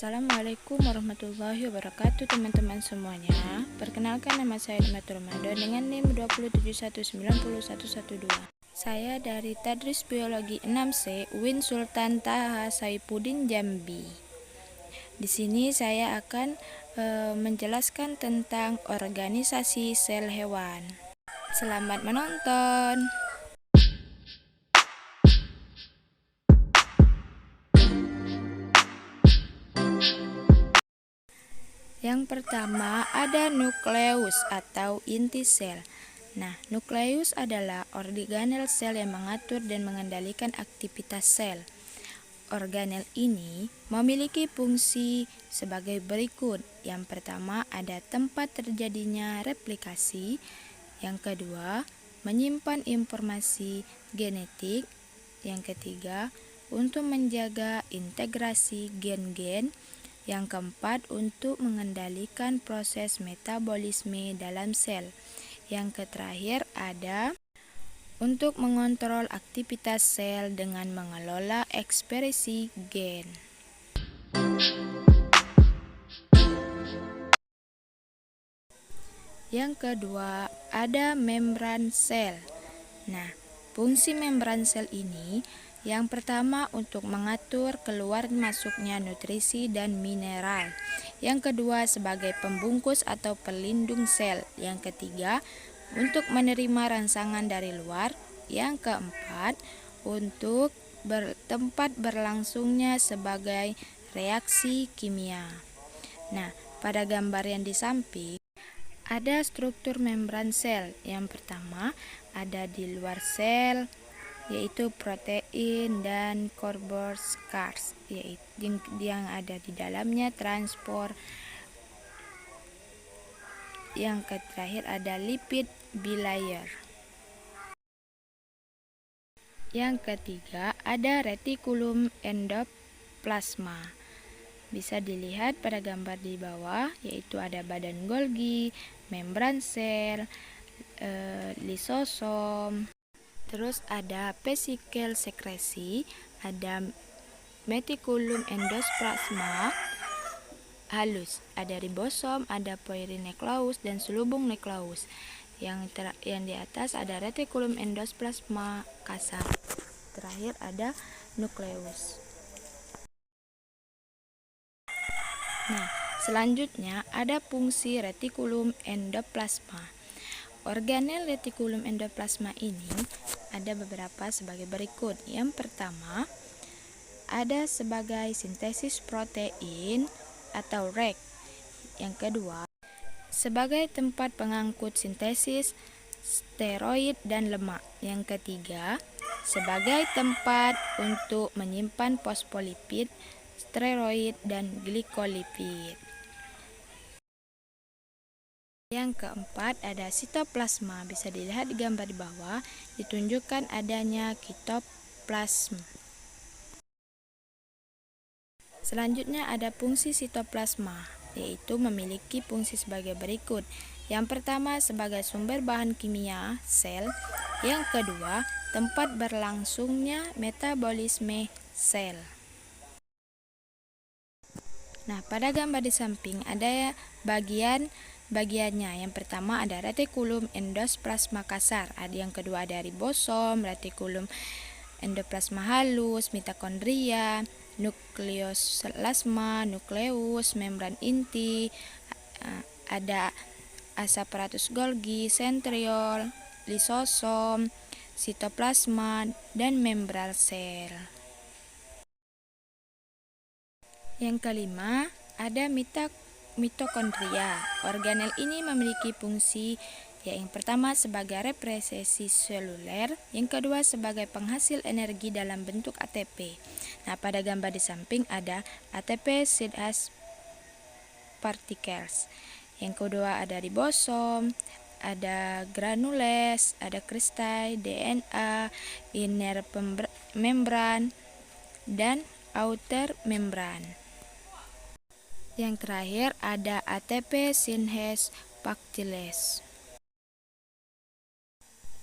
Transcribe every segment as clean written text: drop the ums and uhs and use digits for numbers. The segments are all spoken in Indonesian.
Assalamualaikum warahmatullahi wabarakatuh teman-teman semuanya. Perkenalkan, nama saya Dimatur Ramadan dengan NIM 271901112. Saya dari Tadris Biologi 6C UIN Sultan Taha Saifuddin Jambi. Di sini saya akan menjelaskan tentang organisasi sel hewan. Selamat menonton. Yang pertama ada nukleus atau inti sel. Nah, nukleus adalah organel sel yang mengatur dan mengendalikan aktivitas sel. Organel ini memiliki fungsi sebagai berikut. Yang pertama ada tempat terjadinya replikasi. Yang kedua, menyimpan informasi genetik. Yang ketiga, untuk menjaga integrasi gen-gen. Yang keempat, untuk mengendalikan proses metabolisme dalam sel. Yang terakhir ada untuk mengontrol aktivitas sel dengan mengelola ekspresi gen. Yang kedua, ada membran sel. Nah, fungsi membran sel ini yang pertama untuk mengatur keluar masuknya nutrisi dan mineral. Yang kedua sebagai pembungkus atau pelindung sel. Yang ketiga untuk menerima rangsangan dari luar. Yang keempat untuk tempat berlangsungnya sebagai reaksi kimia. Nah, pada gambar yang di samping ada struktur membran sel. Yang pertama ada di luar sel, yaitu protein dan corpuscles, yaitu yang ada di dalamnya transport. Yang terakhir ada lipid bilayer. Yang ketiga ada retikulum endoplasma. Bisa dilihat pada gambar di bawah, yaitu ada badan Golgi, membran sel, lisosom. Terus ada vesikel sekresi, ada retikulum endoplasma halus, ada ribosom, ada poirinukleus dan selubung nukleus. Yang di atas ada retikulum endoplasma kasar. Terakhir ada nukleus. Nah, selanjutnya ada fungsi retikulum endoplasma. Organel retikulum endoplasma ini ada beberapa sebagai berikut. Yang pertama, ada sebagai sintesis protein atau REC. Yang kedua, sebagai tempat pengangkut sintesis steroid dan lemak. Yang ketiga, sebagai tempat untuk menyimpan fosfolipid, steroid, dan glikolipid. Yang keempat ada sitoplasma. Bisa dilihat di gambar di bawah, ditunjukkan adanya kitoplasma. Selanjutnya ada fungsi sitoplasma, yaitu memiliki fungsi sebagai berikut. Yang pertama sebagai sumber bahan kimia sel. Yang kedua, tempat berlangsungnya metabolisme sel. Nah, pada gambar di samping ada bagiannya. Yang pertama ada retikulum endoplasma kasar, yang kedua ada ribosom, retikulum endoplasma halus, mitokondria, nukleoplasma, nukleus, membran inti, ada aparatus Golgi, sentriol, lisosom, sitoplasma, dan membran sel. Yang kelima ada mitokondria. Organel ini memiliki fungsi yang pertama sebagai representasi seluler, yang kedua sebagai penghasil energi dalam bentuk ATP. Nah, pada gambar di samping ada ATP seed particles. Yang kedua ada ribosom, ada granules, ada kristal, DNA, inner membran, dan outer membran. Yang terakhir ada ATP synthase particulate.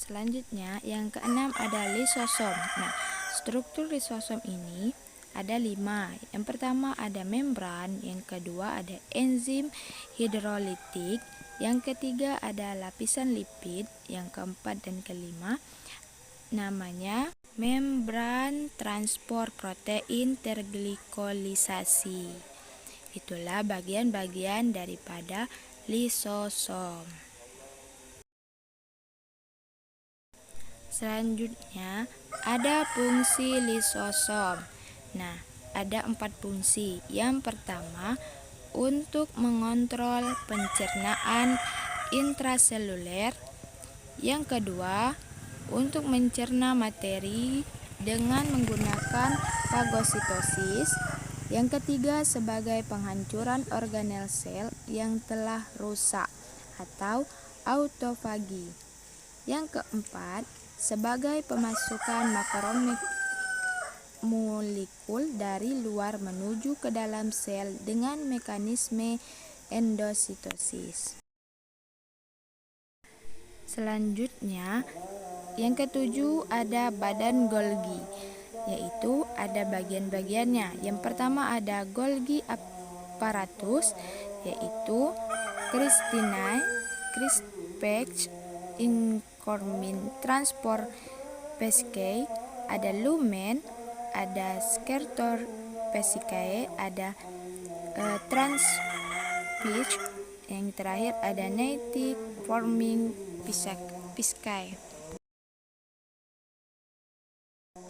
Selanjutnya yang keenam ada lisosom. Nah, struktur lisosom ini ada 5. Yang pertama ada membran, yang kedua ada enzim hidrolitik, yang ketiga ada lapisan lipid, yang keempat dan kelima namanya membran transport protein terglikolisasi. Itulah bagian-bagian daripada lisosom. Selanjutnya ada fungsi lisosom. Nah, ada 4 fungsi. Yang pertama, untuk mengontrol pencernaan intraseluler. Yang kedua, untuk mencerna materi dengan menggunakan fagositosis. Yang ketiga, sebagai penghancuran organel sel yang telah rusak atau autofagi. Yang keempat, sebagai pemasukan makromolekul dari luar menuju ke dalam sel dengan mekanisme endositosis. Selanjutnya, yang ketujuh ada badan Golgi, yaitu ada bagian-bagiannya. Yang pertama ada Golgi apparatus, yaitu Christinae, Crispech, Incoming Transport Vesicae, ada lumen, ada Secretor Vesicae, ada Transfix, yang terakhir ada Native Forming Vesicae.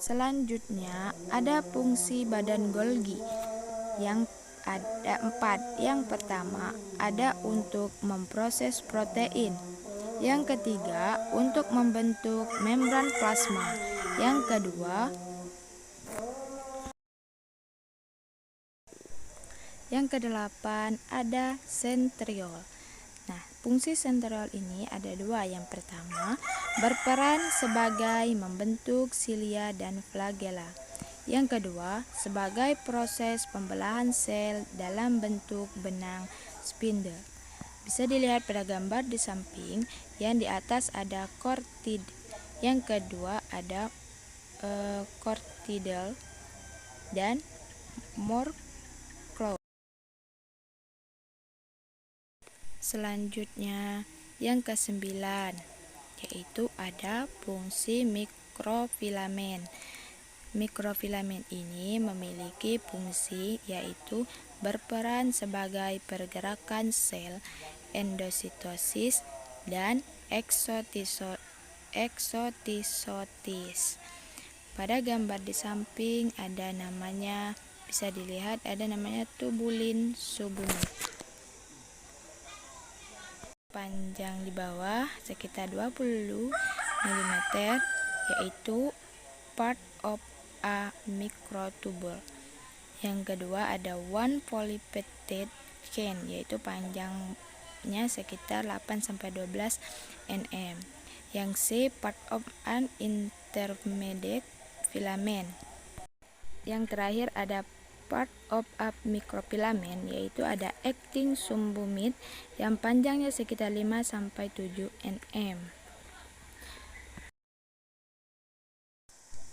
Selanjutnya ada fungsi badan Golgi yang ada 4. Yang pertama ada untuk memproses protein. Yang ketiga, untuk membentuk membran plasma. Yang kedua, yang kedelapan ada sentriol. Nah, fungsi sentriol ini ada 2. Yang pertama, berperan sebagai membentuk silia dan flagella. Yang kedua, sebagai proses pembelahan sel dalam bentuk benang spindle. Bisa dilihat pada gambar di samping, yang di atas ada cortid, yang kedua ada cortidal dan morclow. Selanjutnya yang ke-9, yaitu ada fungsi mikrofilamen. Mikrofilamen ini memiliki fungsi yaitu berperan sebagai pergerakan sel, endositosis, dan exotisotis. Pada gambar di samping ada namanya, bisa dilihat ada namanya tubulin subunit. Panjang di bawah sekitar 20 mm, yaitu part of a microtubule. Yang kedua ada one polypeptide chain, yaitu panjangnya sekitar 8-12 nm. Yang C, part of an intermediate filament. Yang terakhir ada part of a microfilament, yaitu ada actin subunit yang panjangnya sekitar 5-7 nm.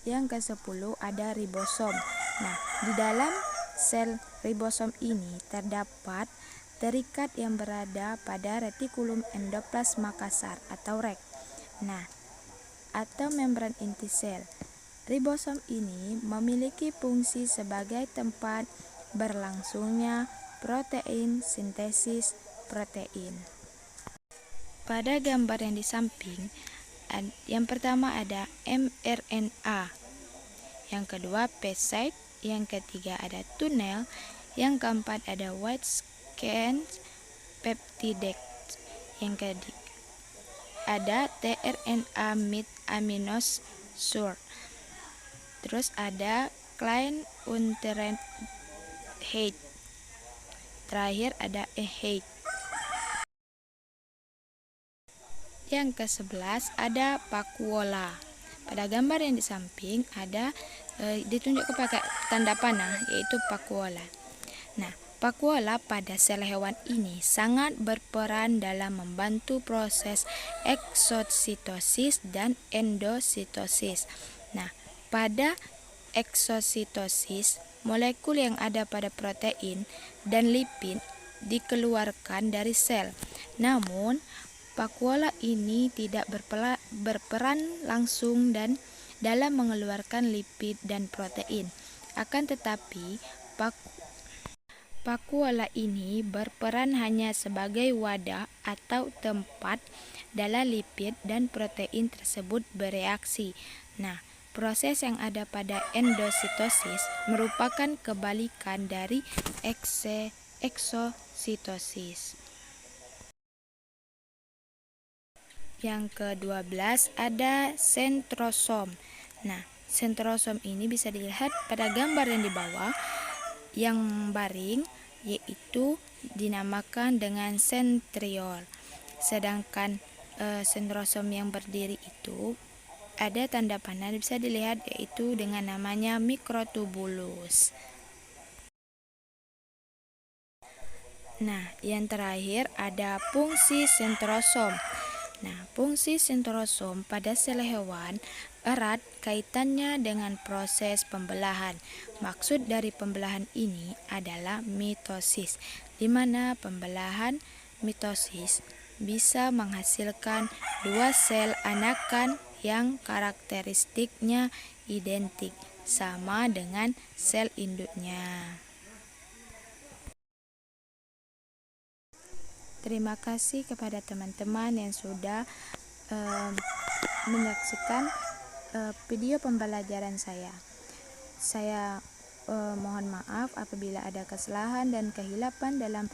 Yang ke-10 ada ribosom. Nah, di dalam sel ribosom ini terdapat terikat yang berada pada retikulum endoplasma kasar atau REK. Nah, atau membran inti sel. Ribosom ini memiliki fungsi sebagai tempat berlangsungnya protein sintesis protein. Pada gambar yang di samping, yang pertama ada mRNA, yang kedua peptide, yang ketiga ada tunnel, yang keempat ada wide chain peptidase, yang ketiga ada tRNA mid aminosugar, terus ada Klein Unterheit, terakhir ada Height. Yang ke-11 ada vakuola. Pada gambar yang di samping ada ditunjukkan pakai tanda panah, yaitu vakuola. Nah, vakuola pada sel hewan ini sangat berperan dalam membantu proses eksositosis dan endositosis. Nah, pada eksositosis molekul yang ada pada protein dan lipid dikeluarkan dari sel. Namun, vakuola ini tidak berperan langsung dan dalam mengeluarkan lipid dan protein. Akan tetapi, vakuola ini berperan hanya sebagai wadah atau tempat dalam lipid dan protein tersebut bereaksi. Nah, proses yang ada pada endositosis merupakan kebalikan dari eksositosis. Yang ke-12 ada sentrosom. Nah, sentrosom ini bisa dilihat pada gambar yang di bawah. Yang baring yaitu dinamakan dengan sentriol. Sedangkan sentrosom yang berdiri itu ada tanda panah bisa dilihat yaitu dengan namanya mikrotubulus. Nah, yang terakhir ada fungsi sentrosom. Nah, fungsi sentrosom pada sel hewan erat kaitannya dengan proses pembelahan. Maksud dari pembelahan ini adalah mitosis, di mana pembelahan mitosis bisa menghasilkan dua sel anakan yang karakteristiknya identik, sama dengan sel induknya. Terima kasih kepada teman-teman yang sudah menyaksikan video pembelajaran saya. Saya mohon maaf apabila ada kesalahan dan kehilapan dalam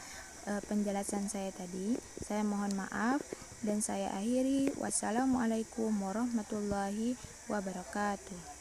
penjelasan saya tadi. Saya mohon maaf dan saya akhiri. Wassalamualaikum warahmatullahi wabarakatuh.